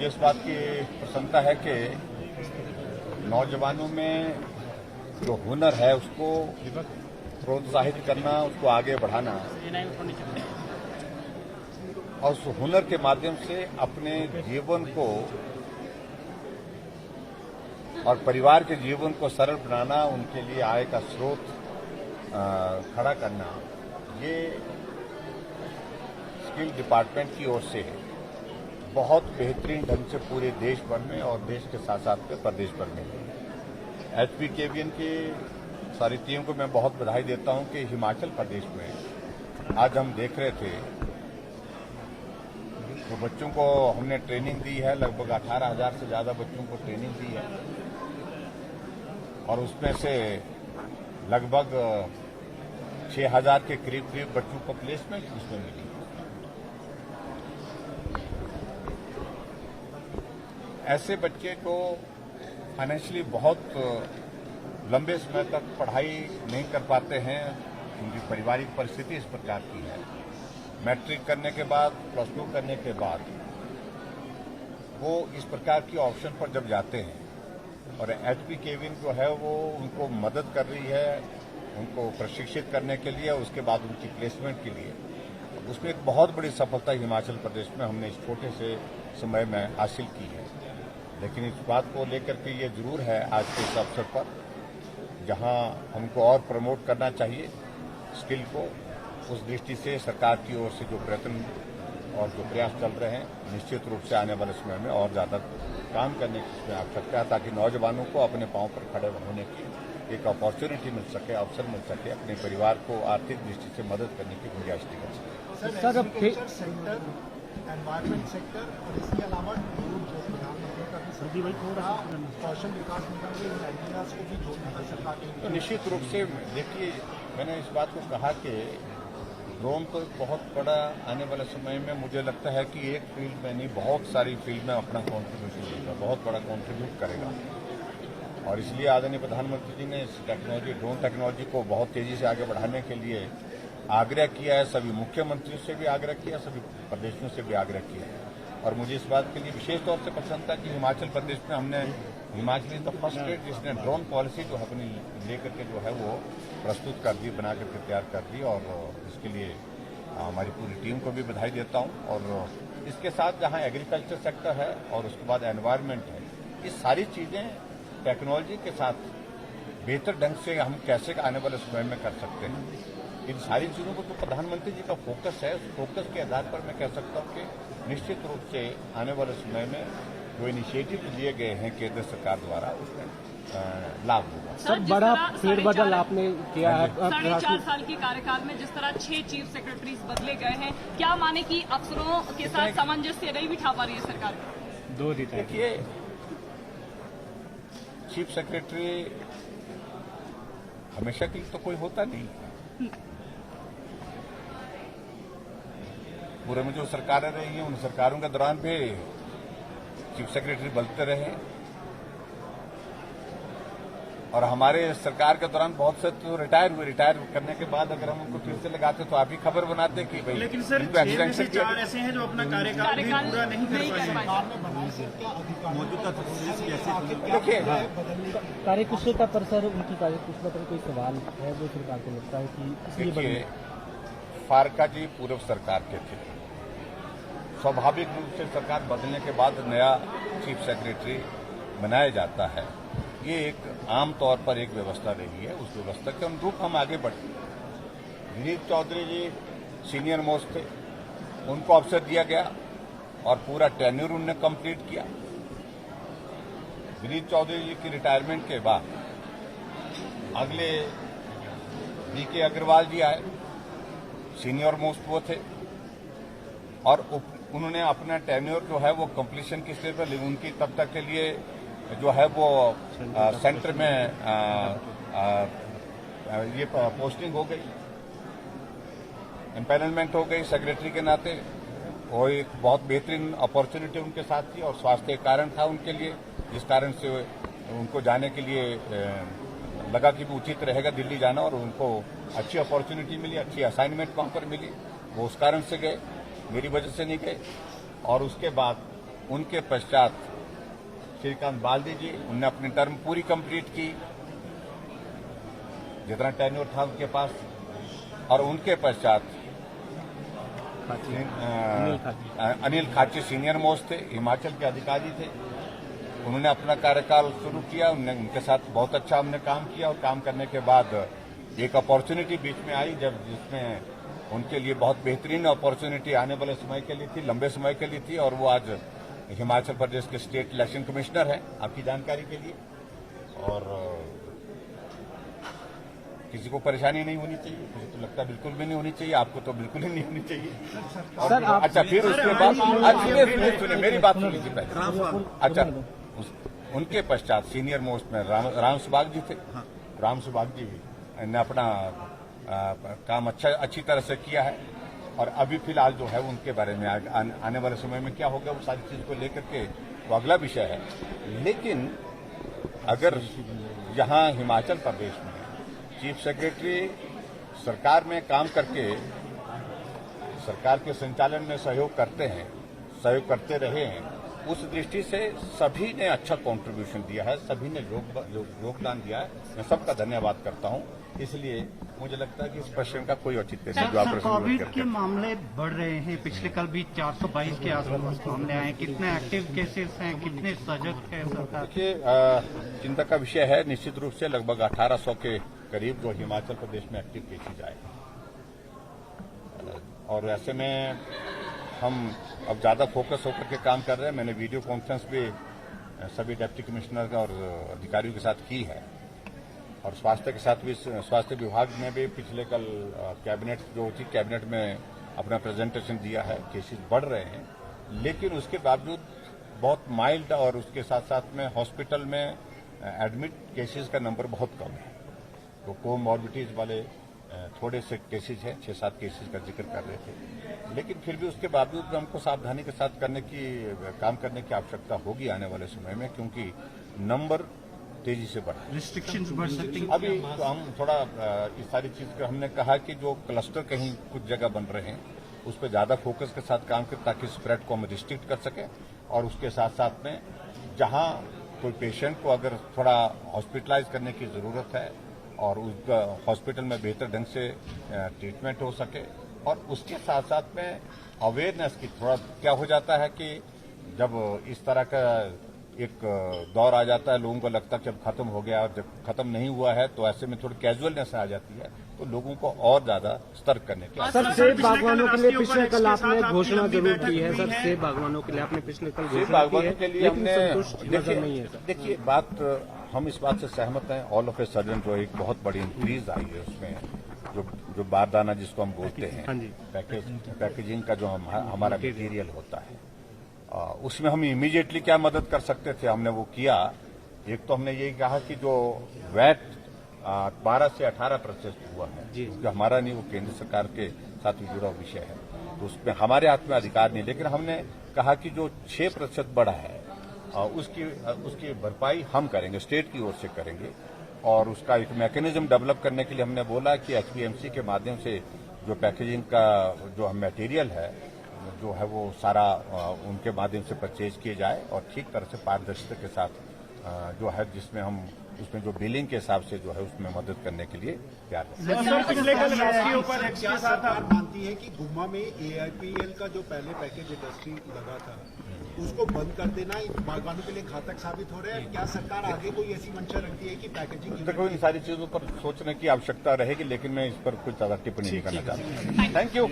मुझे इस बात की प्रसन्नता है कि नौजवानों में जो हुनर है उसको प्रोत्साहित करना, उसको आगे बढ़ाना और उस हुनर के माध्यम से अपने जीवन को और परिवार के जीवन को सरल बनाना, उनके लिए आय का स्रोत खड़ा करना, ये स्किल डिपार्टमेंट की ओर से बहुत बेहतरीन ढंग से पूरे देश भर में और देश के साथ साथ में प्रदेश भर में HPKVN की सारी टीम को मैं बहुत बधाई देता हूं कि हिमाचल प्रदेश में आज हम देख रहे थे तो बच्चों को हमने ट्रेनिंग दी है, लगभग 18,000 से ज्यादा बच्चों को ट्रेनिंग दी है और उसमें से लगभग 6,000 के करीब बच्चों को प्लेसमेंट उसमें मिली। ऐसे बच्चे को फाइनेंशियली बहुत लंबे समय तक पढ़ाई नहीं कर पाते हैं, उनकी पारिवारिक परिस्थिति इस प्रकार की है। मैट्रिक करने के बाद, +2 करने के बाद वो इस प्रकार की ऑप्शन पर जब जाते हैं और HPKVN जो है वो उनको मदद कर रही है, उनको प्रशिक्षित करने के लिए, उसके बाद उनकी प्लेसमेंट के लिए, उसमें एक बहुत बड़ी सफलता हिमाचल प्रदेश में हमने इस छोटे से समय में हासिल की है। लेकिन इस बात को लेकर के ये जरूर है आज के इस अवसर पर जहां हमको और प्रमोट करना चाहिए स्किल को, उस दृष्टि से सरकार की ओर से जो प्रयत्न और जो प्रयास चल रहे हैं, निश्चित रूप से आने वाले समय में और ज्यादा काम करने की आवश्यकता है ताकि नौजवानों को अपने पांव पर खड़े होने की एक अपॉर्चुनिटी मिल सके, अवसर मिल सके, अपने परिवार को आर्थिक दृष्टि से मदद करने की गुंजाइश दी जा सके। Sir, agriculture sector, environment sector और इसके अलावा कौशल विकास निगम के आइडियाज को भी जोड़ने की सरकार ने तो निश्चित रूप से देखिए, मैंने इस बात को कहा कि ड्रोन तो बहुत बड़ा आने वाले समय में मुझे लगता है कि एक फील्ड में नहीं, बहुत सारी फील्ड में अपना कॉन्ट्रीब्यूशन देगा, बहुत बड़ा कॉन्ट्रीब्यूट करेगा और इसलिए आदरणीय प्रधानमंत्री जी ने इस टेक्नोलॉजी, ड्रोन टेक्नोलॉजी को बहुत तेजी से आगे बढ़ाने के लिए आग्रह किया है। सभी मुख्यमंत्रियों से भी आग्रह किया, सभी प्रदेशों से भी आग्रह किया है और मुझे इस बात के लिए विशेष तौर से प्रसन्नता कि हिमाचल प्रदेश में हमने, Himachal is the first state जिसने ड्रोन पॉलिसी जो अपनी लेकर के जो है वो प्रस्तुत कर दी, बना करके तैयार कर दी और इसके लिए हमारी पूरी टीम को भी बधाई देता हूं। और इसके साथ जहां एग्रीकल्चर सेक्टर है और उसके बाद एनवायरमेंट है, ये सारी चीजें टेक्नोलॉजी के साथ बेहतर ढंग से हम कैसे आने वाले समय में कर सकते हैं, इन सारी चीजों को तो प्रधानमंत्री जी का फोकस है। उस फोकस के आधार पर मैं कह सकता हूं कि निश्चित रूप से आने वाले समय में जो इनिशिएटिव लिए गए हैं केंद्र सरकार द्वारा उसमें लाभ होगा। सर, बड़ा फेरबदल आपने किया है 4.5 साल के कार्यकाल में, जिस तरह 6 चीफ सेक्रेटरीज बदले गए हैं, क्या माने कि अफसरों के साथ सामंजस्य नहीं बिठा पा रही है सरकार? देखिए, चीफ सेक्रेटरी हमेशा के लिए तो कोई होता नहीं। पूरे में जो सरकारें रही हैं उन सरकारों के दौरान भी चीफ सेक्रेटरी बदलते रहे और हमारे सरकार के दौरान बहुत से तो रिटायर हुए। रिटायर करने के बाद अगर हम उनको फिर से लगाते तो आप ही खबर बनाते कि भाई, लेकिन सर 6 में से 4 ऐसे हैं जो अपना कार्यकाल भी पूरा नहीं कर पाए। मौजूदा देखिए, कार्यकुशलता पर सर, उनकी कार्यकुशलता पर कोई सवाल है जो सरकार को लगता है कि इसलिए फारका जी पूर्व सरकार के थे, स्वाभाविक रूप से सरकार बदलने के बाद नया चीफ सेक्रेटरी बनाया जाता है। ये एक आम तौर पर एक व्यवस्था रही है, उस व्यवस्था के अनुरूप हम आगे बढ़े। विनीत चौधरी जी सीनियर मोस्ट थे, उनको अवसर दिया गया और पूरा टेन्यूर उन्होंने कंप्लीट किया। विनीत चौधरी जी की रिटायरमेंट के बाद अगले VK अग्रवाल जी आए, सीनियर मोस्ट वो थे और उन्होंने अपना टेन्योर जो है वो कंप्लीशन की स्टेज पर, उनकी तब तक के लिए जो है वो सेंटर में ये पोस्टिंग हो गई, एम्पैनलमेंट हो गई सेक्रेटरी के नाते। वो एक बहुत बेहतरीन अपॉर्चुनिटी उनके साथ थी और स्वास्थ्य कारण था उनके लिए, जिस कारण से उनको जाने के लिए लगा कि उचित रहेगा दिल्ली जाना और उनको अच्छी अपॉर्चुनिटी मिली, अच्छी असाइनमेंट वहां पर मिली। वो उस कारण से गए, मेरी वजह से नहीं गए। और उसके बाद उनके पश्चात श्रीकांत बाल्दी जी, उनने अपनी टर्म पूरी कंप्लीट की, जितना टेन्योर था उनके पास। और उनके पश्चात अनिल खाची सीनियर मोस्ट थे, हिमाचल के अधिकारी थे। उन्होंने अपना कार्यकाल शुरू किया, उनके साथ बहुत अच्छा हमने काम किया। और काम करने के बाद एक अपॉर्चुनिटी बीच में आई, जब जिसमें उनके लिए बहुत बेहतरीन अपॉर्चुनिटी आने वाले समय के लिए थी, लंबे समय के लिए थी। और वो आज हिमाचल प्रदेश के स्टेट इलेक्शन कमिश्नर हैं, आपकी जानकारी के लिए। और किसी को परेशानी नहीं होनी चाहिए, मुझे तो लगता है बिल्कुल भी नहीं होनी चाहिए, आपको तो बिल्कुल ही नहीं होनी चाहिए। और अच्छा, फिर उसके बाद सुनिए मेरी बात सुन लीजिए पहले। अच्छा, उनके पश्चात सीनियर मोस्ट में राम सुभाग जी थे। राम सुभाग जी ने अपना काम अच्छी तरह से किया है। और अभी फिलहाल जो है उनके बारे में आने वाले समय में क्या होगा, वो सारी चीज को लेकर के वो अगला विषय है। लेकिन अगर यहाँ हिमाचल प्रदेश में चीफ सेक्रेटरी सरकार में काम करके सरकार के संचालन में सहयोग करते रहे हैं, उस दृष्टि से सभी ने अच्छा कंट्रीब्यूशन दिया है, सभी ने योगदान दिया है। मैं सबका धन्यवाद करता हूं। इसलिए मुझे लगता है कि इस प्रश्न का कोई औचित्य नहीं जो आप कोविड के मामले बढ़ रहे हैं। पिछले कल भी 422 के आसपास मामले आए। कितने एक्टिव केसेस हैं, कितने सजग है सरकार? देखिए, चिंता का विषय है निश्चित रूप से। लगभग 1800 के करीब जो हिमाचल प्रदेश में एक्टिव केसेज आए। और ऐसे में हम अब ज्यादा फोकस होकर के काम कर रहे हैं। मैंने वीडियो कॉन्फ्रेंस भी सभी डिप्टी कमिश्नर और अधिकारियों के साथ की है। और स्वास्थ्य के साथ भी, स्वास्थ्य विभाग ने भी पिछले कल कैबिनेट में अपना प्रेजेंटेशन दिया है। केसेस बढ़ रहे हैं, लेकिन उसके बावजूद बहुत माइल्ड और उसके साथ साथ में हॉस्पिटल में एडमिट केसेस का नंबर बहुत कम है। तो कोमॉर्बिडिटीज वाले थोड़े से केसेज हैं, 6-7 केसेज का जिक्र कर रहे थे। लेकिन फिर भी उसके बावजूद हमको सावधानी के साथ काम करने की आवश्यकता होगी आने वाले समय में, क्योंकि नंबर तेजी से बढ़ा है। रिस्ट्रिक्शंस बढ़ सकती हैं। अभी तो हम थोड़ा इस सारी चीज का हमने कहा कि जो क्लस्टर कहीं कुछ जगह बन रहे हैं उस पर ज्यादा फोकस के साथ काम करें, ताकि स्प्रेड को हम रिस्ट्रिक्ट कर सकें। और उसके साथ साथ में जहां कोई पेशेंट को अगर थोड़ा हॉस्पिटलाइज करने की जरूरत है और उसका हॉस्पिटल में बेहतर ढंग से ट्रीटमेंट हो सके। और उसके साथ साथ में अवेयरनेस की थोड़ा क्या हो जाता है कि जब इस तरह का एक दौर आ जाता है, लोगों को लगता है कि अब खत्म हो गया, और जब खत्म नहीं हुआ है तो ऐसे में थोड़ी कैजुअलनेस आ जाती है। तो लोगों को और ज्यादा सतर्क करने की। सर, सेब बागवानों के लिए पिछले कल आपने घोषणा जरूर की है। सर, सेब बागवानों के लिए आपने पिछले कल सेब बागवानों के लिए हमने नहीं है। देखिए, बात हम इस बात से सहमत हैं। ऑल ऑफ ए सडन जो एक बहुत बड़ी इंक्रीज आई है उसमें जो बारदाना जिसको हम बोलते हैं, पैकेजिंग का जो हमारा मटेरियल होता है, उसमें हम इमीडिएटली क्या मदद कर सकते थे, हमने वो किया। एक तो हमने यही कहा कि जो वैट 12 से 18% हुआ है, जो हमारा नहीं, वो केंद्र सरकार के साथ जुड़ा विषय है, तो उसमें हमारे हाथ में अधिकार नहीं। लेकिन हमने कहा कि जो 6% बढ़ा है उसकी भरपाई हम करेंगे, स्टेट की ओर से करेंगे। और उसका एक मैकेनिज्म डेवलप करने के लिए हमने बोला कि एचपीएमसी के माध्यम से जो पैकेजिंग का जो मटेरियल है जो है वो सारा उनके माध्यम से परचेज किए जाए और ठीक तरह से पारदर्शिता के साथ जो है, जिसमें हम उसमें जो बिलिंग के हिसाब से जो है उसमें मदद करने के लिए तैयार हैं। पिछले कल राष्ट्रीय उपाध्यक्ष के साथ आप मानती है कि गुम्मा में एआईपीएल का जो पहले पैकेज इंडस्ट्री लगा था उसको बंद कर देना बागवानों के लिए घातक साबित हो रहा है? क्या सरकार आगे कोई ऐसी मंशा रखती है कि पैकेजिंग? देखो, इन सारी चीजों पर सोचने की आवश्यकता रहेगी, लेकिन मैं इस पर कुछ ज्यादा टिप्पणी नहीं करना चाहता। Thank you.